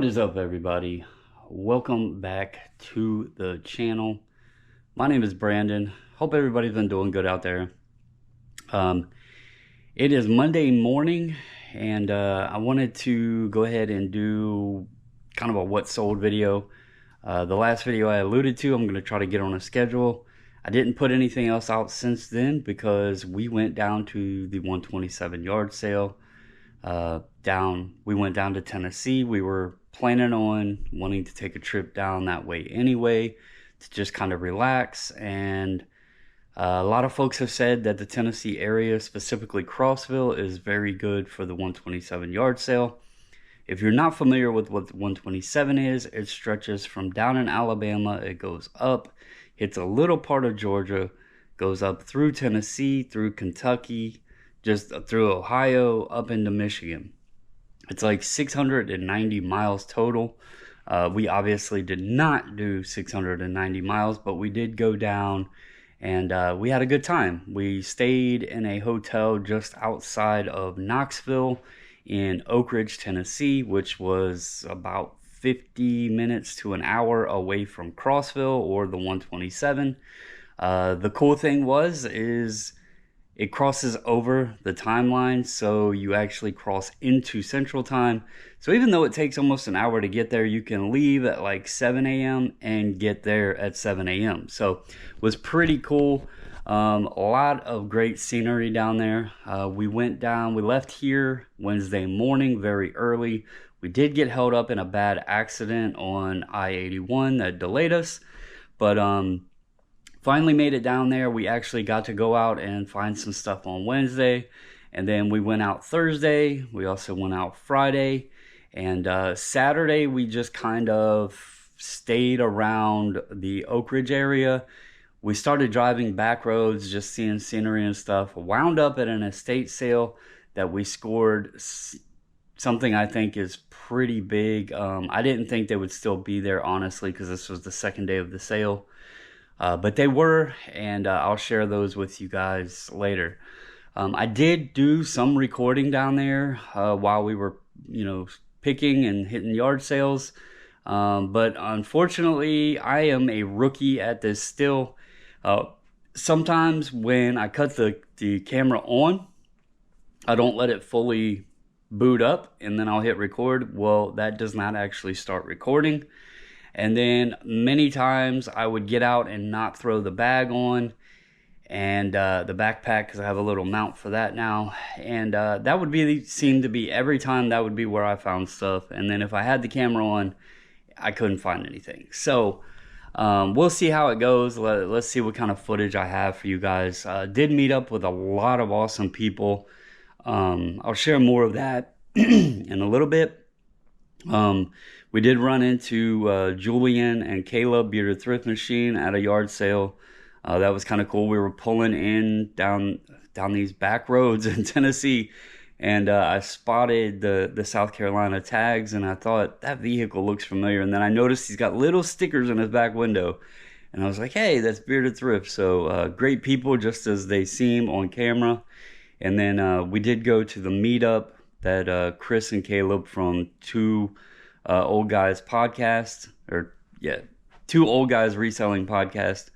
What is up, everybody? Welcome back to the channel. My name is Brandon. Hope everybody's been doing good out there. It is Monday morning, and I wanted to go ahead and do kind of a what sold video. The last video I alluded to, I'm going to try to get on a schedule. I didn't put anything else out since then because we went down to the 127 yard sale. We went down to Tennessee. We were planning on wanting to take a trip down that way anyway, to just kind of relax. And a lot of folks have said that the Tennessee area, specifically Crossville, is very good for the 127 yard sale. If you're not familiar with what the 127 is, it stretches from down in Alabama. It goes up, hits a little part of Georgia, goes up through Tennessee, through Kentucky, just through Ohio, up into Michigan. It's like 690 miles total. We obviously did not do 690 miles, but we did go down and we had a good time. We stayed in a hotel just outside of Knoxville in Oak Ridge, Tennessee, which was about 50 minutes to an hour away from Crossville or the 127. The cool thing is it crosses over the timeline, so you actually cross into Central Time. So even though it takes almost an hour to get there, you can leave at like 7 a.m. and get there at 7 a.m. So it was pretty cool. A lot of great scenery down there. We left here Wednesday morning very early. We did get held up in a bad accident on I-81 that delayed us, but finally made it down there. We actually got to go out and find some stuff on Wednesday, and then we went out Thursday. We also went out Friday, and Saturday we just kind of stayed around the Oak Ridge area. We started driving back roads, just seeing scenery and stuff. Wound up at an estate sale that we scored something I think is pretty big. I didn't think they would still be there, honestly, because this was the second day of the sale. But they were, and I'll share those with you guys later. I did do some recording down there while we were, picking and hitting yard sales. But unfortunately, I am a rookie at this still. Sometimes when I cut the camera on, I don't let it fully boot up, and then I'll hit record. Well, that does not actually start recording. And then many times I would get out and not throw the bag on and the backpack, because I have a little mount for that now. And that would seem to be every time that would be where I found stuff. And then if I had the camera on, I couldn't find anything. So we'll see how it goes. Let's see what kind of footage I have for you guys. Did meet up with a lot of awesome people. I'll share more of that in a little bit. We did run into Julian and Caleb, Bearded Thrift Machine, at a yard sale. That was kind of cool. We were pulling in down these back roads in Tennessee, and I spotted the South Carolina tags, and I thought, that vehicle looks familiar. And then I noticed he's got little stickers in his back window, and I was like, hey, that's Bearded Thrift. So great people, just as they seem on camera. And then we did go to the meetup that Chris and Caleb from Two Old Guys podcast, Two Old Guys Reselling podcast.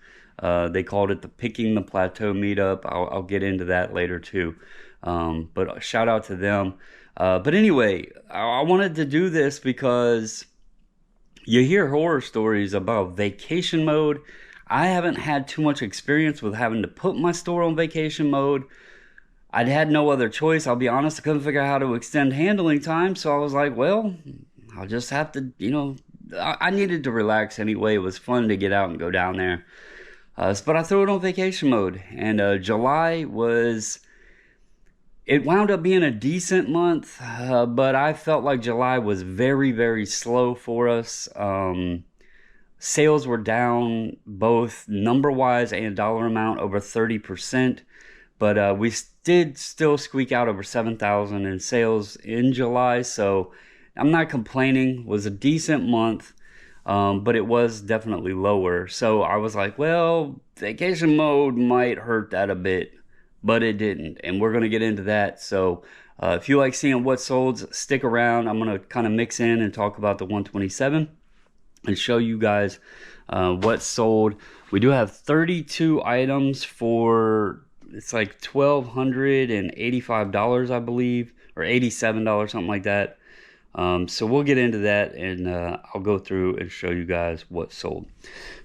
They called it the Picking the Plateau meetup. I'll get into that later too. But shout out to them. But anyway, I wanted to do this because you hear horror stories about vacation mode. I haven't had too much experience with having to put my store on vacation mode. I'd had no other choice. I'll be honest, I couldn't figure out how to extend handling time. So I was like, well, I'll just have to, I needed to relax anyway. It was fun to get out and go down there. But I threw it on vacation mode. And July it wound up being a decent month. But I felt like July was very, very slow for us. Sales were down both number-wise and dollar amount over 30%. But we did still squeak out over 7,000 in sales in July. So I'm not complaining. It was a decent month, but it was definitely lower. So I was like, well, vacation mode might hurt that a bit, but it didn't. And we're going to get into that. So If you like seeing what solds, stick around. I'm going to kind of mix in and talk about the 127 and show you guys what sold. We do have 32 items for, it's like $1,285, I believe, or $87, something like that. So we'll get into that, and I'll go through and show you guys what sold.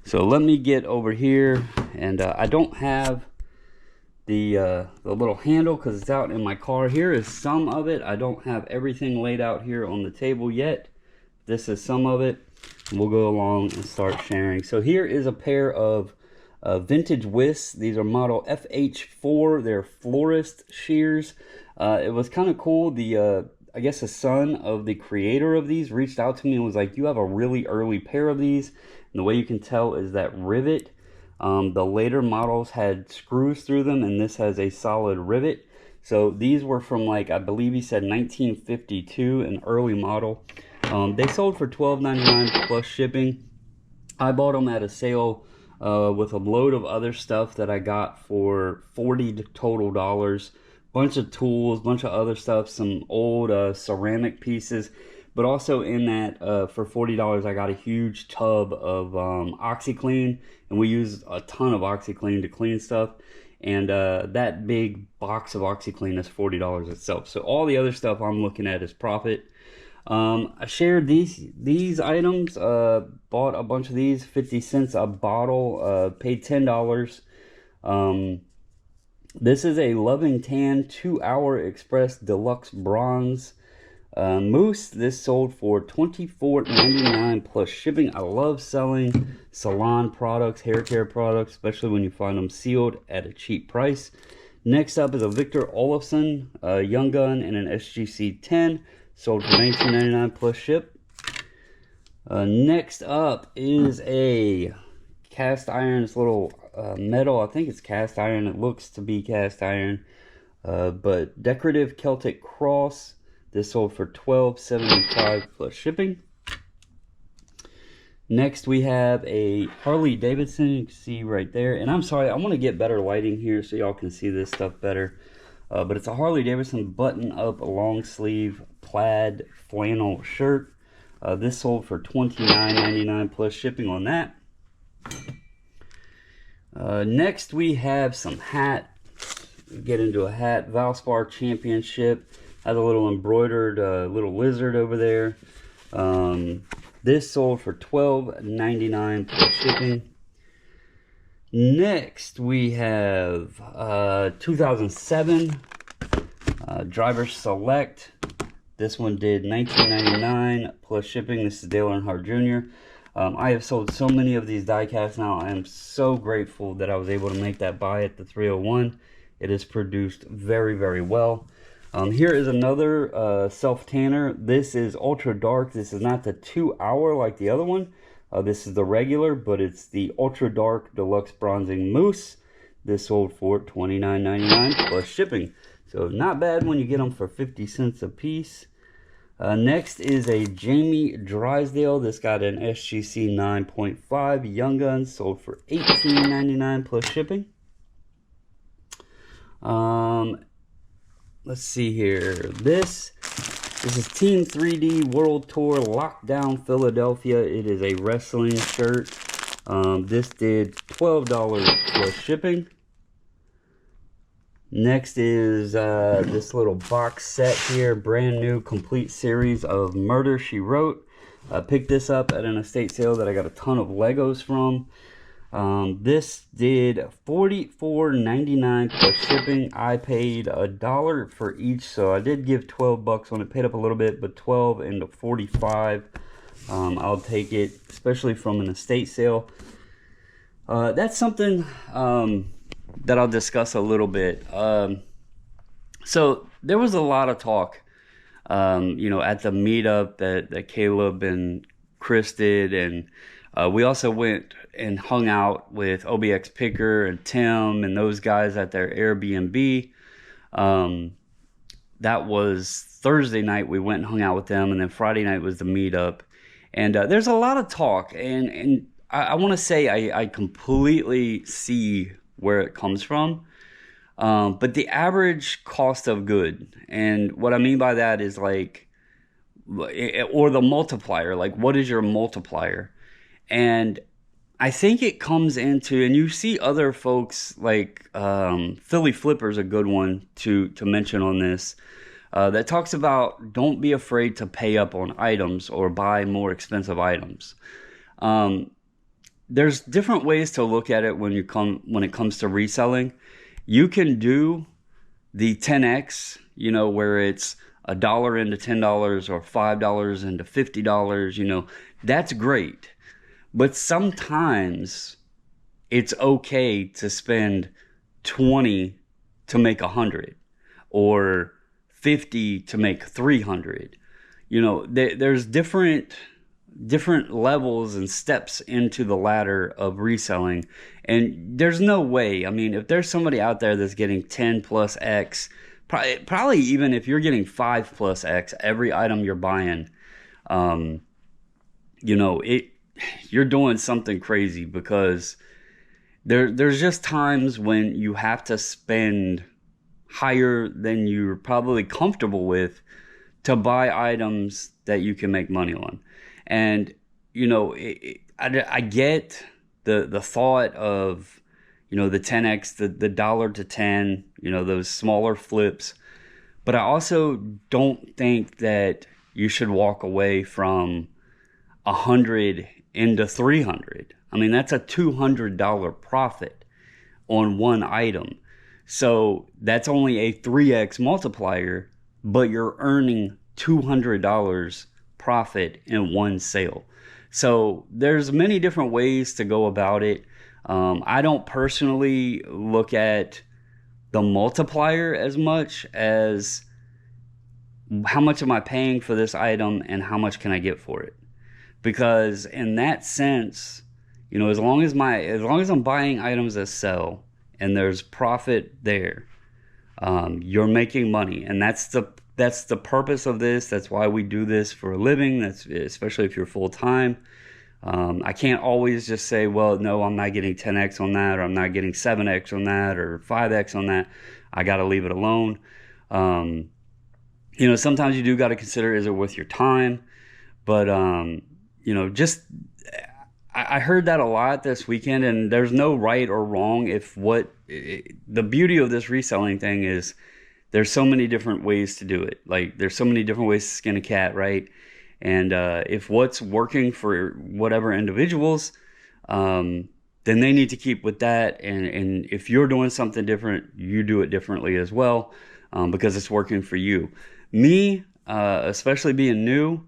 So let me get over here, and I don't have the little handle because it's out in my car. Here is some of it. I don't have everything laid out here on the table yet. This is some of it. We'll go along and start sharing. So here is a pair of vintage whisks. These are model FH4. They're florist shears. It was kind of cool. I guess the son of the creator of these reached out to me and was like, you have a really early pair of these. And the way you can tell is that rivet. The later models had screws through them, and this has a solid rivet. So these were from, like, I believe he said 1952, an early model. They sold for $12.99 plus shipping. I bought them at a sale with a load of other stuff that I got for $40 total. Bunch of tools, bunch of other stuff, some old ceramic pieces. But also in that, for $40, I got a huge tub of OxyClean, and we use a ton of OxyClean to clean stuff. And that big box of OxyClean is $40 itself. So all the other stuff I'm looking at is profit. I shared these items, bought a bunch of these, 50 cents a bottle, paid $10. This is a Loving Tan 2-hour express deluxe bronze mousse. This sold for $24.99 plus shipping. I love selling salon products, hair care products, especially when you find them sealed at a cheap price. Next up is a Victor Olofsson Young Gun in an SGC 10, sold for $19.99 plus ship. Next up is a cast iron, this little metal, I think it's cast iron, it looks to be cast iron, but decorative Celtic cross. This sold for $12.75 plus shipping. Next we have a Harley Davidson, you can see right there, and I'm sorry, I want to get better lighting here so y'all can see this stuff better, but it's a Harley Davidson button up long sleeve plaid flannel shirt. This sold for $29.99 plus shipping on that. Next we have some hat. Get into a hat. Valspar Championship. Has a little embroidered little lizard over there. This sold for $12.99 plus shipping. Next we have 2007 Driver Select. This one did $19.99 plus shipping. This is Dale Earnhardt Jr. I have sold so many of these die casts now. I am so grateful that I was able to make that buy at the 301. It is produced very, very well. Here is another self-tanner. This is ultra dark. This is not the 2-hour like the other one. This is the regular, but it's the ultra dark deluxe bronzing mousse. This sold for $29.99 plus shipping. So not bad when you get them for 50 cents a piece. Next is a Jamie Drysdale. This got an SGC 9.5 Young Gun, sold for $18.99 plus shipping. Let's see here. This is Team 3D World Tour Lockdown Philadelphia. It is a wrestling shirt. This did $12 plus shipping. Next is this little box set here, brand new complete series of Murder, She Wrote. I picked this up at an estate sale that I got a ton of Legos from. This did $44.99 plus shipping. I paid $1 for each, so I did give 12 bucks on it. Paid up a little bit, but 12 into 45. I'll take it, especially from an estate sale. That's something that I'll discuss a little bit. So there was a lot of talk, you know, at the meetup that Caleb and Chris did, and we also went and hung out with OBX Picker and Tim and those guys at their Airbnb. That was Thursday night. We went and hung out with them, and then Friday night was the meetup. And there's a lot of talk, and I want to say I completely see where it comes from. But the average cost of good, and what I mean by that is like, or the multiplier, like what is your multiplier? And I think it comes into, and you see other folks like Philly Flipper's a good one to mention on this, that talks about don't be afraid to pay up on items or buy more expensive items. There's different ways to look at it when it comes to reselling. You can do the 10x, where it's $1 into $10 or $5 into $50, that's great. But sometimes it's okay to spend 20 to make 100 or 50 to make 300. There's different levels and steps into the ladder of reselling, and there's no way. I mean, if there's somebody out there that's getting 10 plus X, probably even if you're getting 5 plus X every item you're buying, you're doing something crazy, because there's just times when you have to spend higher than you're probably comfortable with to buy items that you can make money on. And I get the thought of the 10x, the dollar to 10, those smaller flips, but I also don't think that you should walk away from 100 into 300. I mean, that's a $200 profit on one item. So that's only a 3x multiplier, but you're earning $200 profit in one sale. So there's many different ways to go about it. I don't personally look at the multiplier as much as how much am I paying for this item and how much can I get for it. Because in that sense, as long as I'm buying items that sell and there's profit there, you're making money, and that's the purpose of this. That's why we do this for a living. That's especially if you're full time. I can't always just say, well, no, I'm not getting 10x on that, or I'm not getting 7x on that, or 5x on that. I got to leave it alone. Sometimes you do got to consider, is it worth your time? But I heard that a lot this weekend, and there's no right or wrong. The beauty of this reselling thing is there's so many different ways to do it. Like, there's so many different ways to skin a cat, right? And if what's working for whatever individuals, then they need to keep with that. And if you're doing something different, you do it differently as well, because it's working for you. Me, especially being new,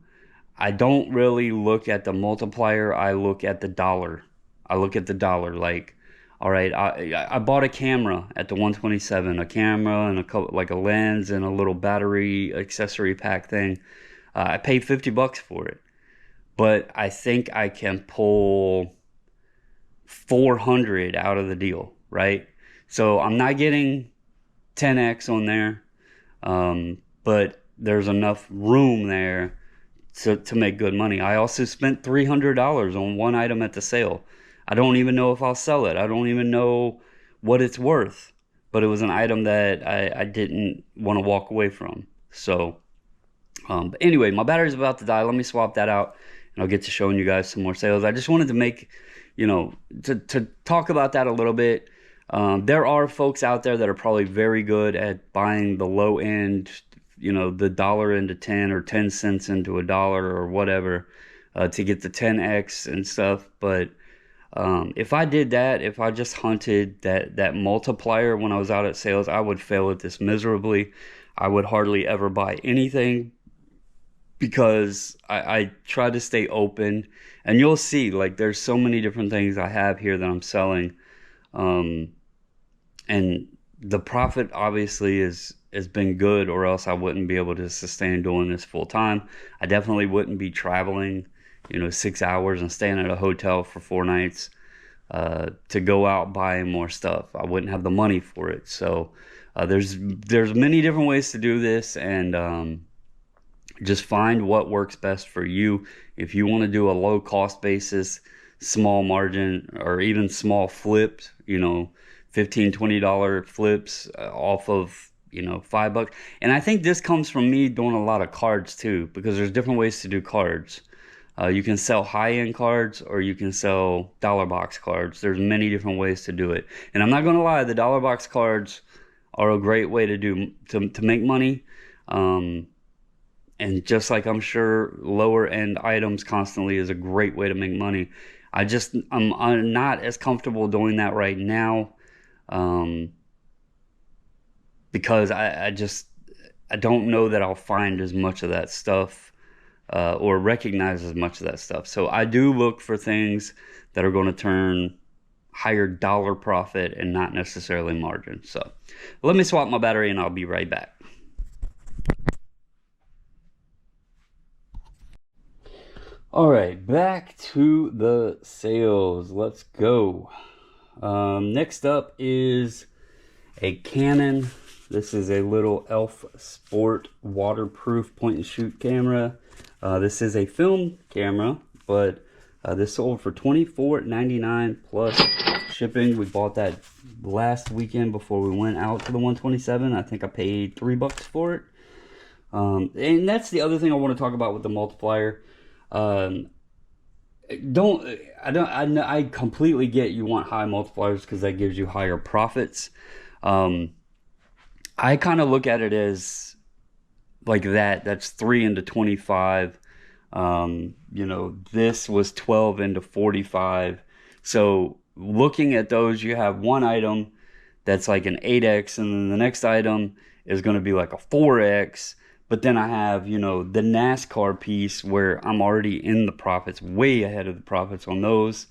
I don't really look at the multiplier. I look at the dollar. Like, all right, I bought a camera at the 127, a camera and a lens and a little battery accessory pack thing. I paid $50 for it, but I think I can pull 400 out of the deal, right? So I'm not getting 10x on there, but there's enough room there to make good money. I also spent $300 on one item at the sale. I don't even know if I'll sell it. I don't even know what it's worth, but it was an item that I didn't want to walk away from. So, but anyway, my battery's about to die. Let me swap that out, and I'll get to showing you guys some more sales. I just wanted to make, to talk about that a little bit. There are folks out there that are probably very good at buying the low end, the dollar into 10 or 10 cents into a dollar or whatever, to get the 10x and stuff. But if I did that, if I just hunted that multiplier when I was out at sales, I would fail at this miserably. I would hardly ever buy anything, because I try to stay open. And you'll see, like, there's so many different things I have here that I'm selling. And the profit obviously has been good, or else I wouldn't be able to sustain doing this full time. I definitely wouldn't be traveling, 6 hours and staying at a hotel for 4 nights to go out buying more stuff. I wouldn't have the money for it. So there's many different ways to do this, and just find what works best for you. If you want to do a low cost basis, small margin, or even small flips, $15-20 flips off of, you know, $5. And I think this comes from me doing a lot of cards too, because there's different ways to do cards. You can sell high-end cards, or you can sell dollar box cards. There's many different ways to do it. And I'm not going to lie, the dollar box cards are a great way to make money. And just like I'm sure lower end items constantly is a great way to make money. I'm not as comfortable doing that right now, because I don't know that I'll find as much of that stuff, or recognize as much of that stuff. So I do look for things that are going to turn higher dollar profit and not necessarily margin. So let me swap my battery and I'll be right back. All right, back to the sales. Let's go. Next up is a Canon. This is a little Elf Sport waterproof point and shoot camera. This is a film camera, but this sold for $24.99 plus shipping. We bought that last weekend before we went out to the 127. I think I paid $3 for it. And that's the other thing I want to talk about with the multiplier. I completely get you want high multipliers because that gives you higher profits. I kind of look at it as like that's 3 into 25. You know, this was 12 into 45. So looking at those, you have one item that's like an 8x, and then the next item is going to be like a 4x. But then I have, you know, the NASCAR piece where I'm already in the profits, way ahead of the profits on those.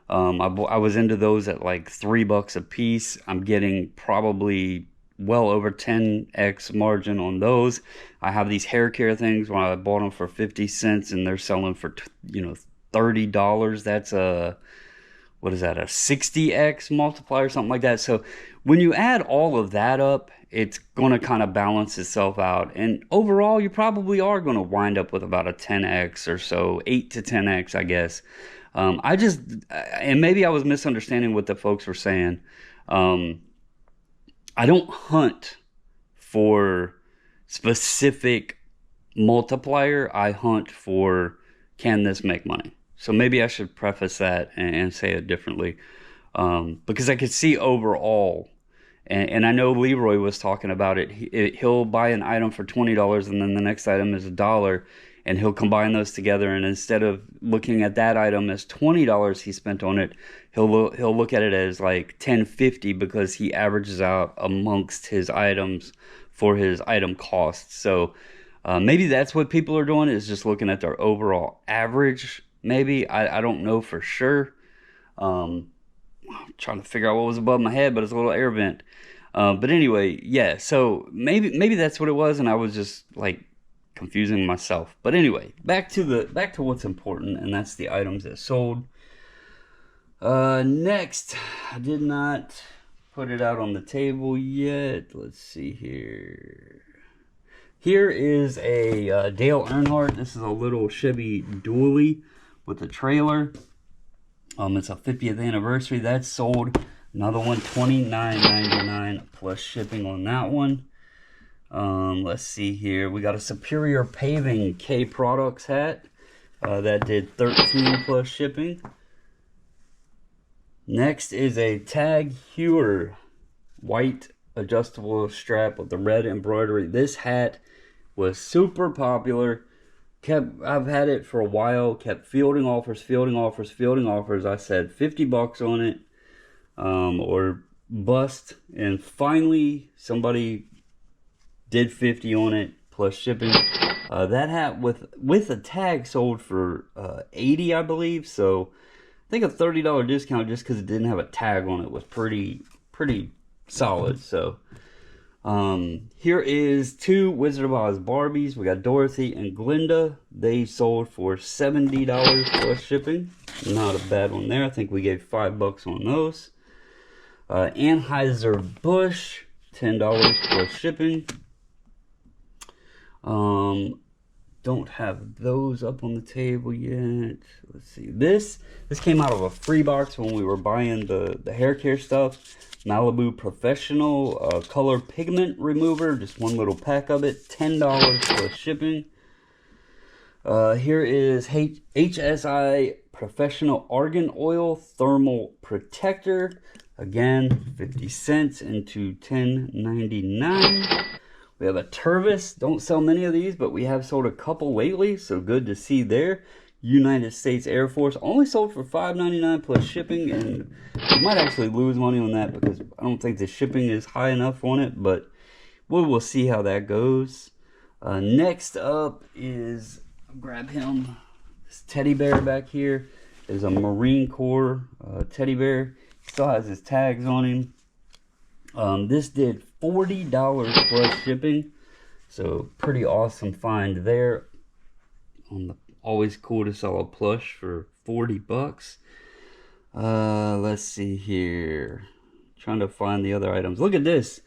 I was into those at like $3 a piece. I'm getting probably well over 10x margin on those. I have these hair care things when I bought them for 50 cents and they're selling for, you know, $30. That's what is that, a 60x multiplier, something like that. So when you add all of that up, it's going to kind of balance itself out. And overall, you probably are going to wind up with about a 10x or so, 8 to 10x, I guess. And maybe I was misunderstanding what the folks were saying. I don't hunt for specific multiplier. I hunt for, can this make money? So maybe I should preface that and say it differently. Because I could see overall, and I know Leroy was talking about it. He'll buy an item for $20 and then the next item is $1, and he'll combine those together. And instead of looking at that item as $20 he spent on it, he'll look at it as like $10.50 because he averages out amongst his items for his item cost. So maybe that's what people are doing, is just looking at their overall average. Maybe I don't know for sure. I'm trying to figure out what was above my head, but it's a little air vent. But anyway, yeah, so maybe that's what it was, and I was just like confusing myself. But anyway, back to what's important, and that's the items that sold. Next, I did not put it out on the table yet. Let's see here. Here is a Dale Earnhardt. This is a little Chevy dually with a trailer. It's a 50th anniversary. That sold. Another one, $29.99 plus shipping on that one. Let's see here. We got a Superior Paving K Products hat. That did $13 plus shipping. Next is a Tag Heuer white adjustable strap with the red embroidery. This hat was super popular. I've had it for a while, kept fielding offers. I said $50 on it, or bust. And finally, somebody did 50 on it plus shipping. That hat with a tag sold for $80, I believe. So I think a $30 discount just because it didn't have a tag on it was pretty solid. So here is 2 Wizard of Oz Barbies. We got Dorothy and Glinda. They sold for $70 plus shipping. Not a bad one there. I think we gave $5 on those. Anheuser-Busch, $10 plus shipping. Don't have those up on the table yet. Let's see. This came out of a free box when we were buying the hair care stuff. Malibu Professional Color Pigment Remover. Just one little pack of it. $10 plus shipping. Here is HSI Professional Argan Oil Thermal Protector. Again, 50 cents into $10.99. We have a Tervis. Don't sell many of these, but we have sold a couple lately, so good to see there. United States Air Force. Only sold for $5.99 plus shipping, and you might actually lose money on that because I don't think the shipping is high enough on it, but we will see how that goes. Next up is, I'll grab him, this teddy bear back here is a Marine Corps teddy bear. Still has his tags on him. This did $40 plus shipping, so pretty awesome find there. Always cool to sell a plush for 40 bucks. Let's see here. Trying to find the other items. Look at this.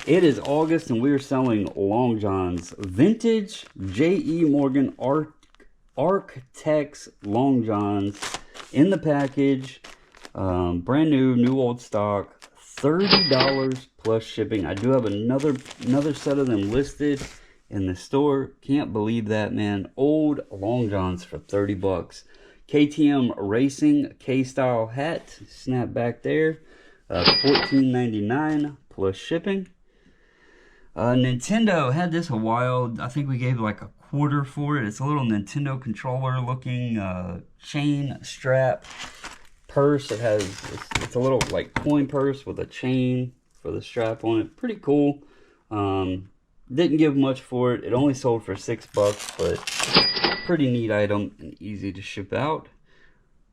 It is August and we're selling Long Johns. Vintage J.E. Morgan Arctex Long Johns in the package. Brand new old stock. $30 plus shipping. I do have another set of them listed in the store. Can't believe that, man. Old Long Johns for 30 bucks. KTM Racing K-Style hat. Snap back there. $14.99 plus shipping. Nintendo had this a while. I think we gave like a quarter for it. It's a little Nintendo controller looking chain strap purse. It's a little like coin purse with a chain for the strap on it. Pretty cool. Didn't give much for it. It only sold for $6, but pretty neat item and easy to ship out.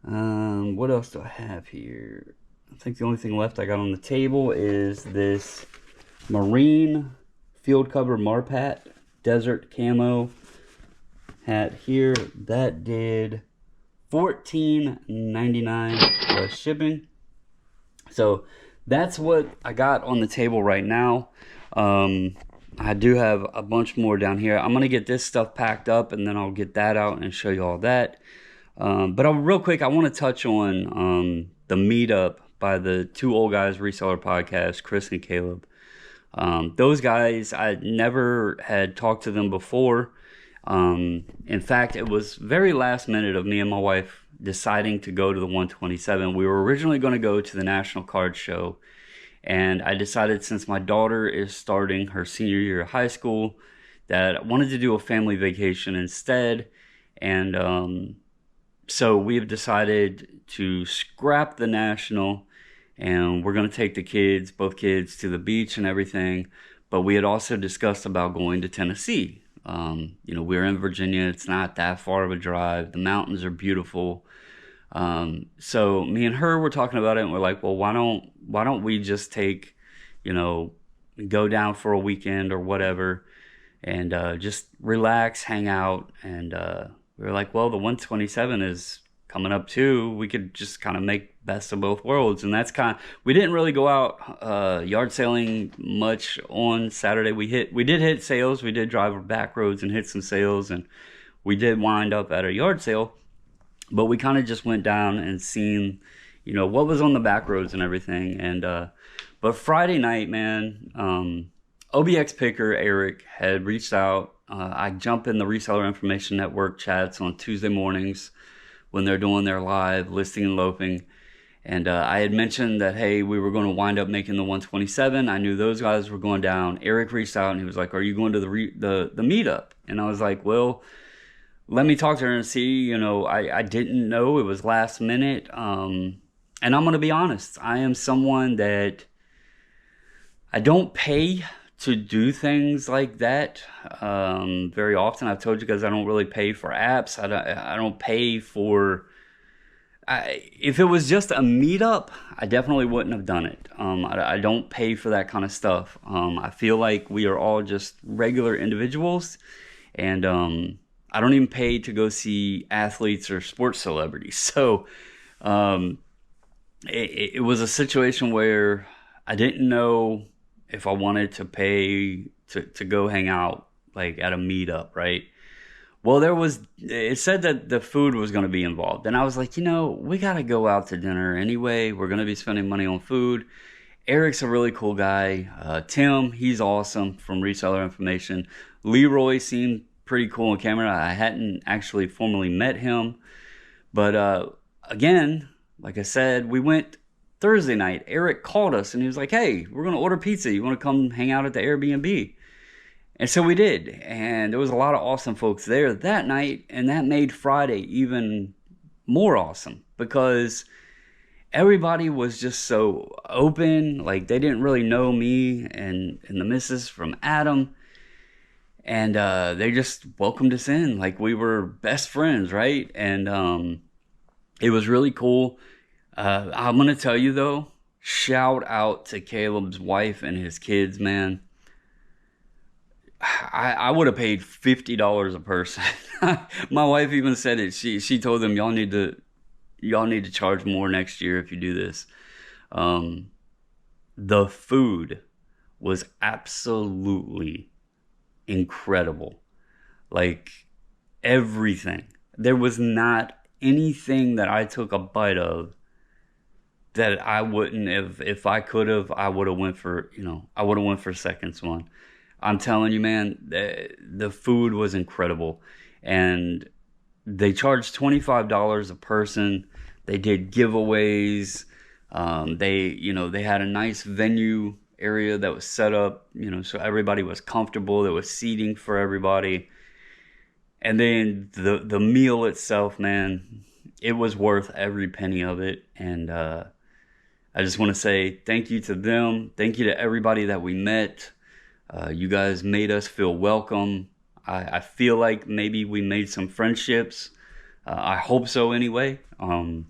What else do I have here? I think the only thing left I got on the table is this Marine Field Cover Marpat Desert Camo hat here. That did $14.99 plus shipping. So that's what I got on the table right now. I do have a bunch more down here. I'm going to get this stuff packed up and then I'll get that out and show you all that. But real quick, I want to touch on the meetup by the Two Old Guys Reseller podcast, Chris and Caleb. Those guys, I never had talked to them before. In fact, it was very last minute of me and my wife deciding to go to the 127. We were originally going to go to the National Card Show. And I decided, since my daughter is starting her senior year of high school, that I wanted to do a family vacation instead. And so we've decided to scrap the National, and we're going to take the both kids, to the beach and everything. But we had also discussed about going to Tennessee. We're in Virginia. It's not that far of a drive. The mountains are beautiful. So me and her were talking about it, and we're like, well, why don't we just take, go down for a weekend or whatever, and just relax, hang out. And we were like, well, the 127 is coming up too. We could just kind of make best of both worlds. And that's we didn't really go out yard sailing much on Saturday. We did hit sales. We did drive back roads and hit some sales, and we did wind up at a yard sale. But we kind of just went down and seen, what was on the back roads and everything. And but Friday night, man, OBX Picker Eric had reached out. I jump in the Reseller Information Network chats on Tuesday mornings when they're doing their live listing and loping. And I had mentioned that, hey, we were going to wind up making the 127. I knew those guys were going down. Eric reached out and he was like, are you going to the meetup? And I was like, well, let me talk to her and see. I didn't know. It was last minute. And I'm going to be honest. I am someone that I don't pay to do things like that very often. I've told you guys I don't really pay for apps. I don't pay for... if it was just a meetup, I definitely wouldn't have done it. I don't pay for that kind of stuff. I feel like we are all just regular individuals, and I don't even pay to go see athletes or sports celebrities. So it was a situation where I didn't know if I wanted to pay to go hang out like at a meetup, right? Well, it said that the food was going to be involved. And I was like, we got to go out to dinner anyway. We're going to be spending money on food. Eric's a really cool guy. Tim, he's awesome from Reseller Information. Leroy seemed pretty cool on camera. I hadn't actually formally met him. But again, like I said, we went Thursday night. Eric called us and he was like, hey, we're going to order pizza. You want to come hang out at the Airbnb? And so we did. And there was a lot of awesome folks there that night. And that made Friday even more awesome because everybody was just so open. Like, they didn't really know me and the missus from Adam. And they just welcomed us in like we were best friends, right? And it was really cool. I'm going to tell you, though, shout out to Caleb's wife and his kids, man. I would have paid $50 a person. My wife even said it. She told them, y'all need to charge more next year if you do this. The food was absolutely incredible. Like, everything. There was not anything that I took a bite of that I wouldn't have. If I could have, I would have went for, I would have went for seconds one. I'm telling you, man, the food was incredible. And they charged $25 a person. They did giveaways. They had a nice venue area that was set up, so everybody was comfortable. There was seating for everybody. And then the meal itself, man, it was worth every penny of it. And I just want to say thank you to them. Thank you to everybody that we met. You guys made us feel welcome. I feel like maybe we made some friendships. I hope so anyway. My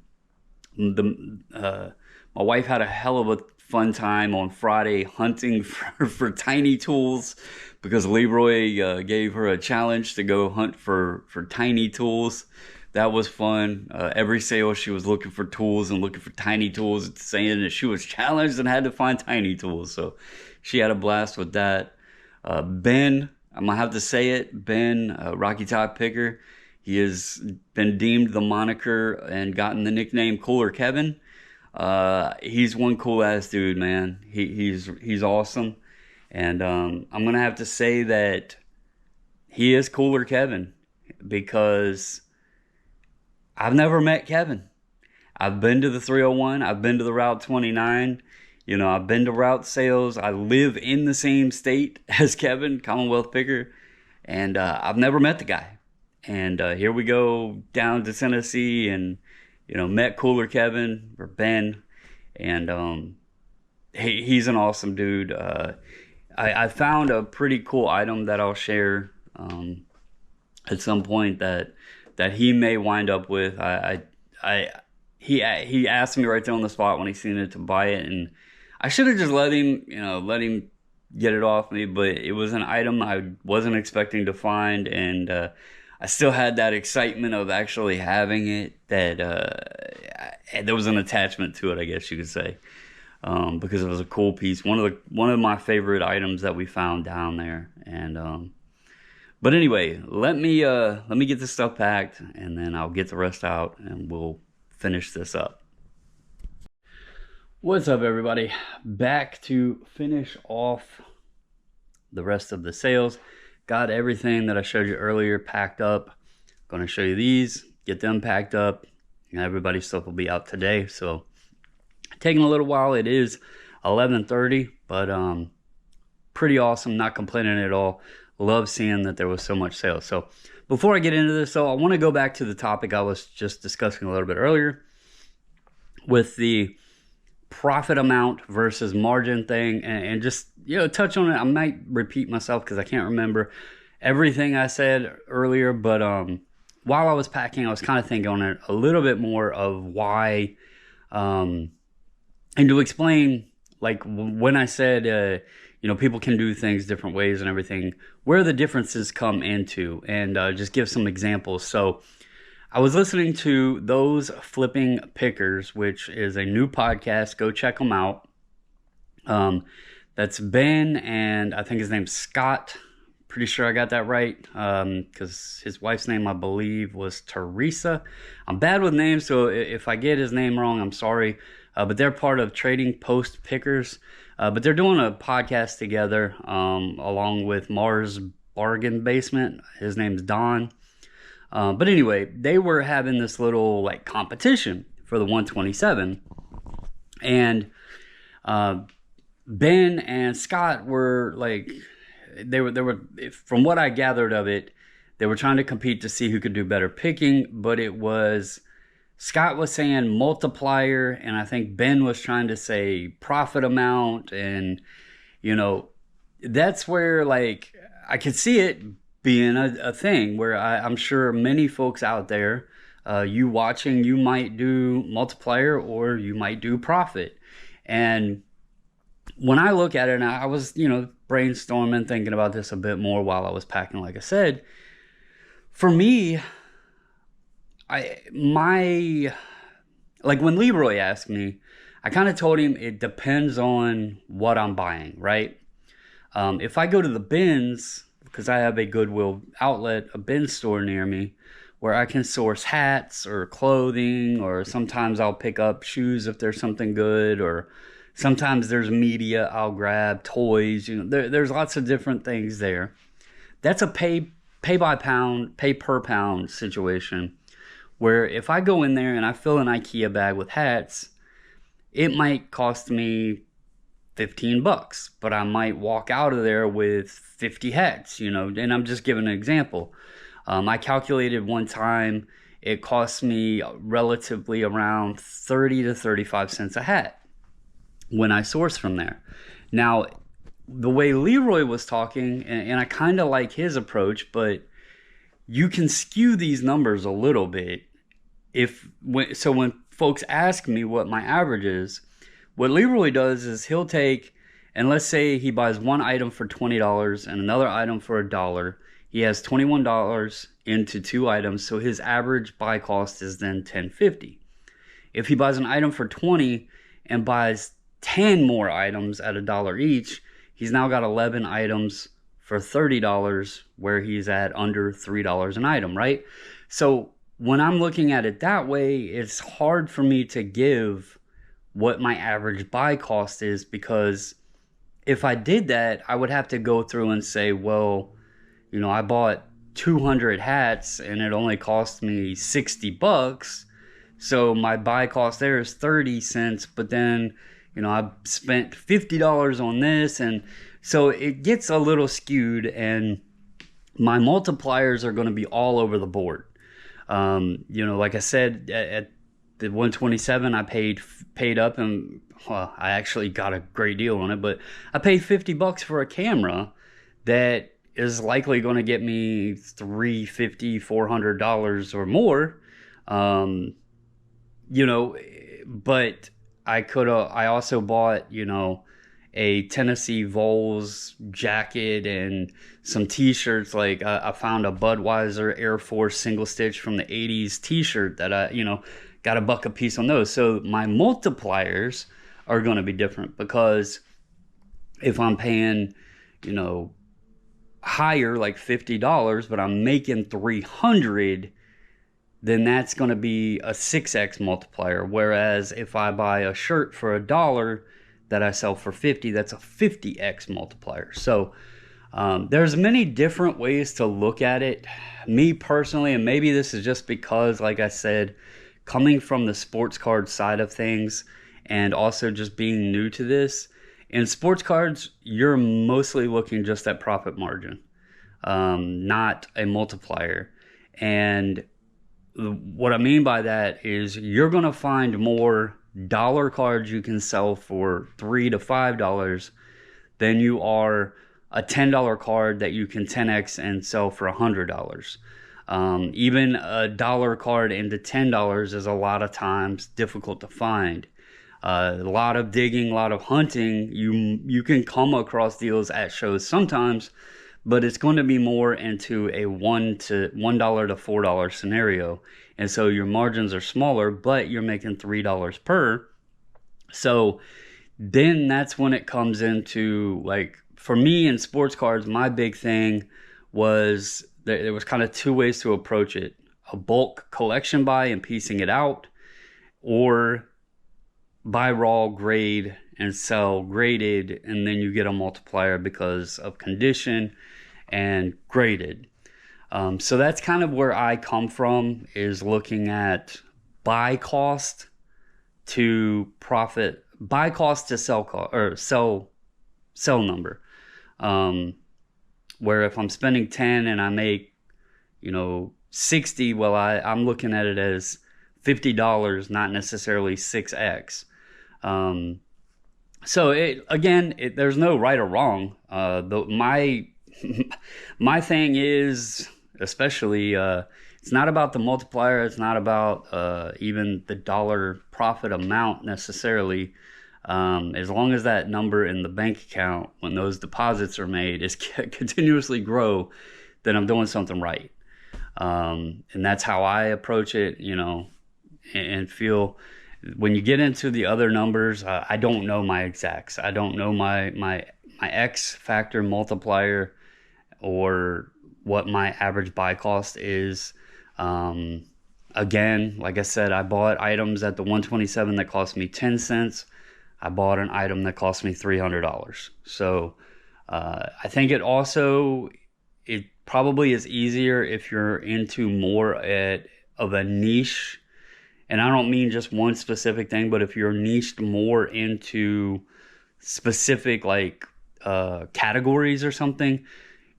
wife had a hell of a fun time on Friday hunting for tiny tools because Leroy gave her a challenge to go hunt for tiny tools. That was fun. Every sale she was looking for tools and looking for tiny tools, saying that she was challenged and had to find tiny tools. So she had a blast with that. Ben, I'm going to have to say it, Ben, Rocky Top Picker, he has been deemed the moniker and gotten the nickname Cooler Kevin. He's one cool ass dude, man. He's awesome. And I'm going to have to say that he is Cooler Kevin because I've never met Kevin. I've been to the 301. I've been to the Route 29. I've been to route sales. I live in the same state as Kevin, Commonwealth Picker, and I've never met the guy. And here we go down to Tennessee and, met Cooler Kevin, or Ben, and he's an awesome dude. I found a pretty cool item that I'll share at some point that he may wind up with. He asked me right there on the spot when he seen it to buy it, and I should have just let him get it off me, but it was an item I wasn't expecting to find, and I still had that excitement of actually having it, that there was an attachment to it, I guess you could say, because it was a cool piece, one of my favorite items that we found down there. And but anyway, let me get this stuff packed, and then I'll get the rest out and we'll finish this up. What's up, everybody? Back to finish off the rest of the sales. Got everything that I showed you earlier packed up. Going to show you these, get them packed up, and everybody's stuff will be out today. So taking a little while. It is 11:30, but pretty awesome. Not complaining at all. Love seeing that there was so much sales. So before I get into this, though, I want to go back to the topic I was just discussing a little bit earlier with the profit amount versus margin thing, and just touch on it. I might repeat myself because I can't remember everything I said earlier, but while I was packing, I was kind of thinking on it a little bit more of why, and to explain, like when I said people can do things different ways and everything, where the differences come into, and just give some examples. So I was listening to Those Flipping Pickers, which is a new podcast. Go check them out. That's Ben and I think his name's Scott. Pretty sure I got that right, because his wife's name, I believe, was Teresa. I'm bad with names, so if I get his name wrong, I'm sorry. But they're part of Trading Post Pickers. But they're doing a podcast together, along with Mars Bargain Basement. His name's Don. But anyway, they were having this little like competition for the 127, and Ben and Scott were like, they were from what I gathered of it, they were trying to compete to see who could do better picking. But it was, Scott was saying multiplier, and I think Ben was trying to say profit amount, and that's where like I could see it being a thing where I'm sure many folks out there, you watching, you might do multiplier or you might do profit. And when I look at it, and I was, brainstorming, thinking about this a bit more while I was packing, like I said, for me, like when Leroy asked me, I kind of told him it depends on what I'm buying, right? If I go to the bins, because I have a Goodwill outlet, a bin store near me, where I can source hats or clothing, or sometimes I'll pick up shoes if there's something good, or sometimes there's media I'll grab, toys, there's lots of different things there. That's a pay by pound, pay per pound situation, where if I go in there and I fill an IKEA bag with hats, it might cost me $15, but I might walk out of there with 50 hats, and I'm just giving an example. I calculated one time, it cost me relatively around 30 to 35 cents a hat when I source from there. Now, the way Leroy was talking, and I kind of like his approach, but you can skew these numbers a little bit. So when folks ask me what my average is, what Leroy does is he'll take, and let's say he buys one item for $20 and another item for $1. He has $21 into two items, so his average buy cost is then $10.50. If he buys an item for $20 and buys 10 more items at $1 each, he's now got 11 items for $30, where he's at under $3 an item, right? So when I'm looking at it that way, it's hard for me to give what my average buy cost is, because if I did that, I would have to go through and say, well, I bought 200 hats and it only cost me $60. So my buy cost there is 30 cents, but then, I spent $50 on this. And so it gets a little skewed, and my multipliers are going to be all over the board. Like I said, at the 127, I paid up, and I actually got a great deal on it, but I paid $50 for a camera that is likely going to get me $350, $400 or more. But I also bought, a Tennessee Vols jacket and some t-shirts. Like I found a Budweiser Air Force single stitch from the 80s t-shirt that I, got $1 a piece on those. So my multipliers are going to be different, because if I'm paying, higher, like $50, but I'm making $300, then that's going to be a 6x multiplier. Whereas if I buy a shirt for $1 that I sell for $50, that's a 50x multiplier. So there's many different ways to look at it. Me personally, and maybe this is just because, like I said, coming from the sports card side of things, and also just being new to this, in sports cards, you're mostly looking just at profit margin, not a multiplier. And what I mean by that is you're going to find more dollar cards you can sell for $3 to $5 than you are a $10 card that you can 10x and sell for $100. Even a dollar card into $10 is a lot of times difficult to find. A lot of digging, a lot of hunting. You can come across deals at shows sometimes, but it's going to be more into a $1 to $4 scenario. And so your margins are smaller, but you're making $3 per. So then that's when it comes into like for me in sports cards, my big thing was there was kind of two ways to approach it: a bulk collection buy and piecing it out, or buy raw, grade, and sell graded, and then you get a multiplier because of condition and graded. So that's kind of where I come from, is looking at buy cost to profit, buy cost to sell cost, or sell number. Where if I'm spending 10 and I make, 60, well, I'm looking at it as $50, not necessarily 6x. So there's no right or wrong. My thing is, especially, it's not about the multiplier. It's not about even the dollar profit amount necessarily. As long as that number in the bank account, when those deposits are made, is continuously grow, then I'm doing something right. And that's how I approach it, and feel. When you get into the other numbers, I don't know my exacts. I don't know my X factor multiplier, or what my average buy cost is. Again, like I said, I bought items at the 127 that cost me 10 cents. I bought an item that cost me $300. So I think it probably is easier if you're into more of a niche. And I don't mean just one specific thing, but if you're niched more into specific categories or something,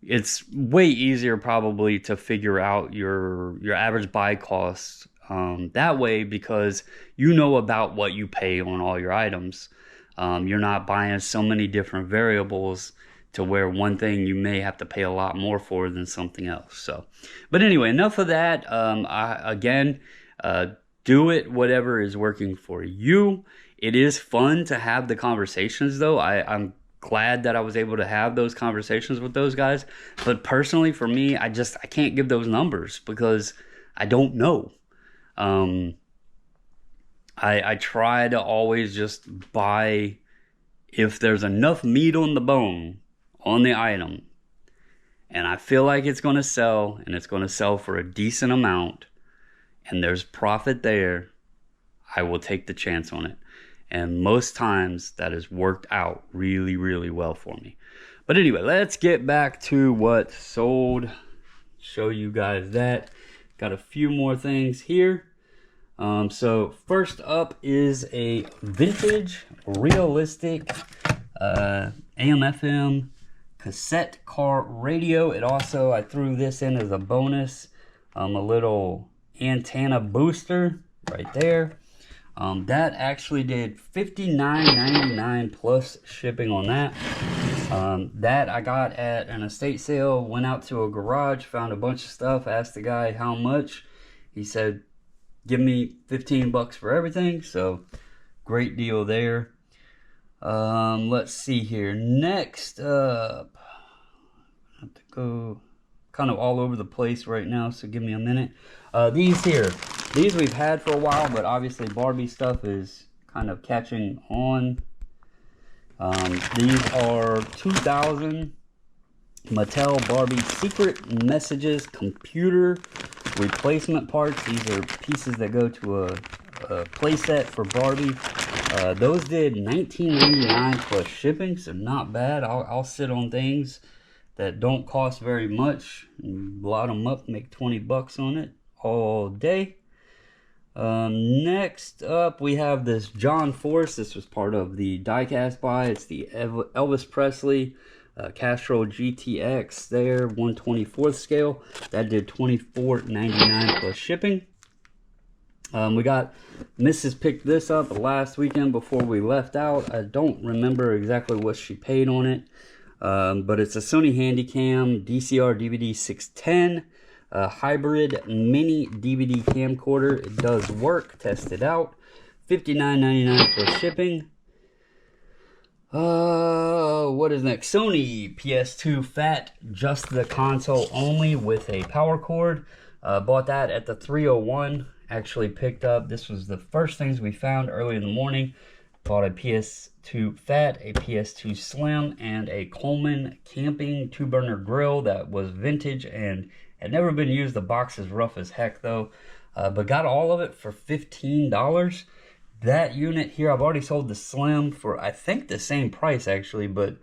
it's way easier probably to figure out your average buy cost that way, because you know about what you pay on all your items. You're not buying so many different variables to where one thing you may have to pay a lot more for than something else. So, but anyway, enough of that. Do it whatever is working for you. It is fun to have the conversations, though. I'm glad that I was able to have those conversations with those guys. But personally, for me, I can't give those numbers because I don't know. I try to always just buy if there's enough meat on the bone on the item, and I feel like it's going to sell, and it's going to sell for a decent amount, and there's profit there, I will take the chance on it. And most times that has worked out really, really well for me. But anyway, let's get back to what sold. Show you guys that. Got a few more things here. So first up is a vintage, realistic AM/FM cassette car radio. I threw this in as a bonus. A little antenna booster right there. That actually did $59.99 plus shipping on that. That I got at an estate sale. Went out to a garage, found a bunch of stuff, asked the guy how much. He said, give me $15 for everything. So great deal there. Let's see here. Next up, I have to go kind of all over the place right now, so give me a minute. These we've had for a while, but obviously Barbie stuff is kind of catching on. These are 2000 Mattel Barbie Secret Messages computer replacement parts. These are pieces that go to a playset for Barbie. Those did $19.99 plus shipping, so not bad. I'll sit on things that don't cost very much and blot them up, make $20 on it all day. Next up, we have this John Force. This was part of the diecast buy. It's the Elvis Presley Castro GTX there, 1/24 scale. That did $24.99 plus shipping. We got Mrs. picked this up last weekend before we left out. I don't remember exactly what she paid on it, but it's a Sony Handycam DCR DVD 610. Hybrid mini DVD camcorder. It does work. Test it out. $59.99 for shipping. What is next? Sony PS2 Fat, just the console only with a power cord. Bought that at the 301. Actually picked up. This was the first things we found early in the morning. Bought a PS2 Fat, a PS2 Slim, and a Coleman Camping 2-burner grill that was vintage and had never been used. The box is rough as heck though, but got all of it for $15. That unit here, I've already sold the Slim for I think the same price actually, but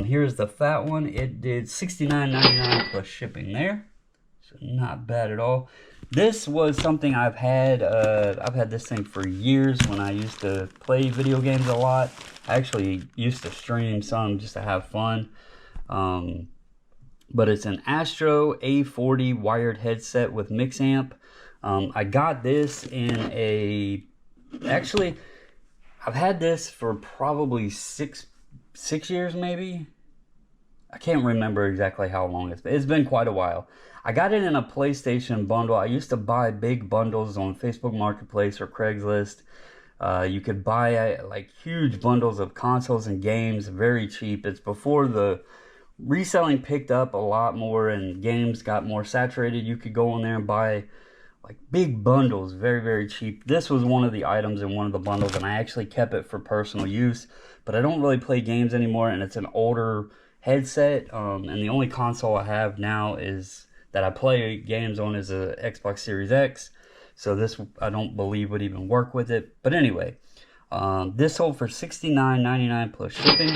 here's the Fat one. It did $69.99 plus shipping there, so not bad at all. This was something I've had this thing for years when I used to play video games a lot. I actually used to stream some just to have fun. But it's an Astro A40 wired headset with mix amp. I got this in actually, I've had this for probably six years maybe. I can't remember exactly how long it's been. It's been quite a while. I got it in a PlayStation bundle. I used to buy big bundles on Facebook Marketplace or Craigslist. You could buy like huge bundles of consoles and games very cheap. It's before the reselling picked up a lot more and games got more saturated. You could go on there and buy like big bundles very, very cheap. This was one of the items in one of the bundles, and I actually kept it for personal use. But I don't really play games anymore, and it's an older headset. And the only console I have now that I play games on is a Xbox Series X. So this, I don't believe, would even work with it. But anyway, this sold for $69.99 plus shipping.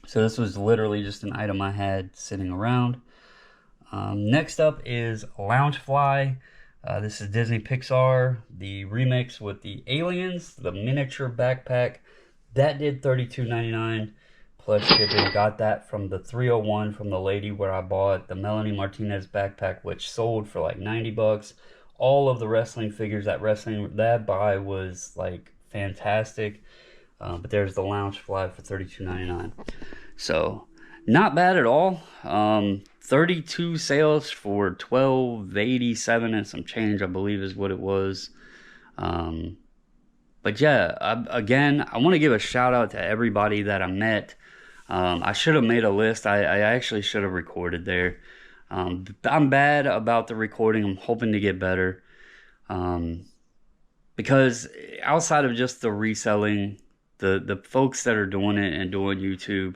So this was literally just an item I had sitting around. Next up is Loungefly. This is Disney Pixar, the remix with the aliens, the miniature backpack. That did $32.99 plus shipping. Got that from the 301 from the lady where I bought the Melanie Martinez backpack, which sold for like 90 bucks. All of the wrestling figures, that buy was like fantastic. But there's the Loungefly for $32.99. So not bad at all. 32 sales for $12.87 and some change, I believe is what it was. But yeah, again, I want to give a shout out to everybody that I met. I should have made a list. I actually should have recorded there. I'm bad about the recording. I'm hoping to get better. Because outside of just the reselling, the folks that are doing it and doing YouTube,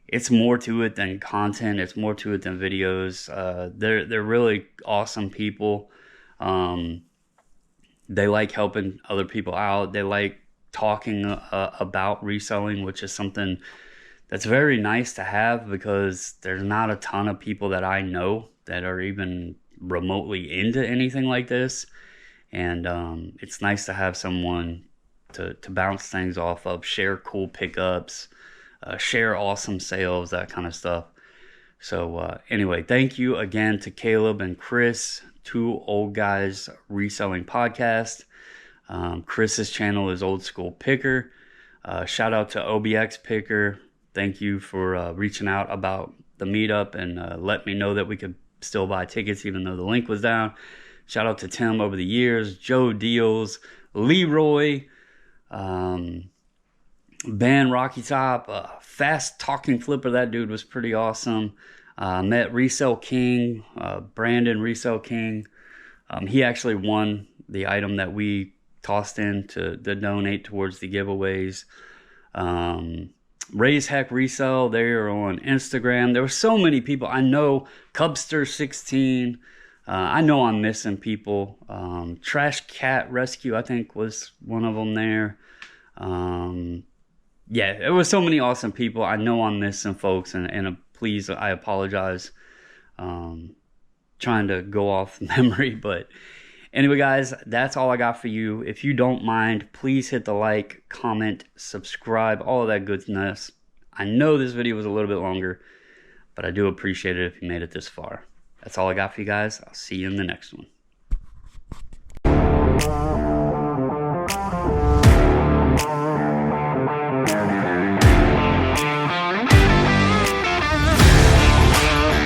it's more to it than content. It's more to it than videos. They're really awesome people. They like helping other people out. They like talking about reselling, which is something that's very nice to have, because there's not a ton of people that I know that are even remotely into anything like this. And it's nice to have someone to bounce things off of, share cool pickups, share awesome sales, that kind of stuff. So anyway, thank you again to Caleb and Chris, two old guys reselling podcast. Chris's channel is Old School Picker. Shout out to OBX Picker. Thank you for reaching out about the meetup and let me know that we could still buy tickets even though the link was down. Shout out to Tim over the years, Joe Deals, Leroy, Ben Rocky Top, fast talking flipper. That dude was pretty awesome. Met Resell King, Brandon Resell King. He actually won the item that we tossed in to donate towards the giveaways. Raise Heck Resell, they are on Instagram. There were so many people. I know Cubster16. I know I'm missing people. Trash Cat Rescue, I think, was one of them there. Yeah, there was so many awesome people. I know I'm missing folks, and please, I apologize. Trying to go off memory, but anyway, guys, that's all I got for you. If you don't mind, please hit the like, comment, subscribe, all of that goodness. I know this video was a little bit longer, but I do appreciate it if you made it this far. That's all I got for you guys. I'll see you in the next one.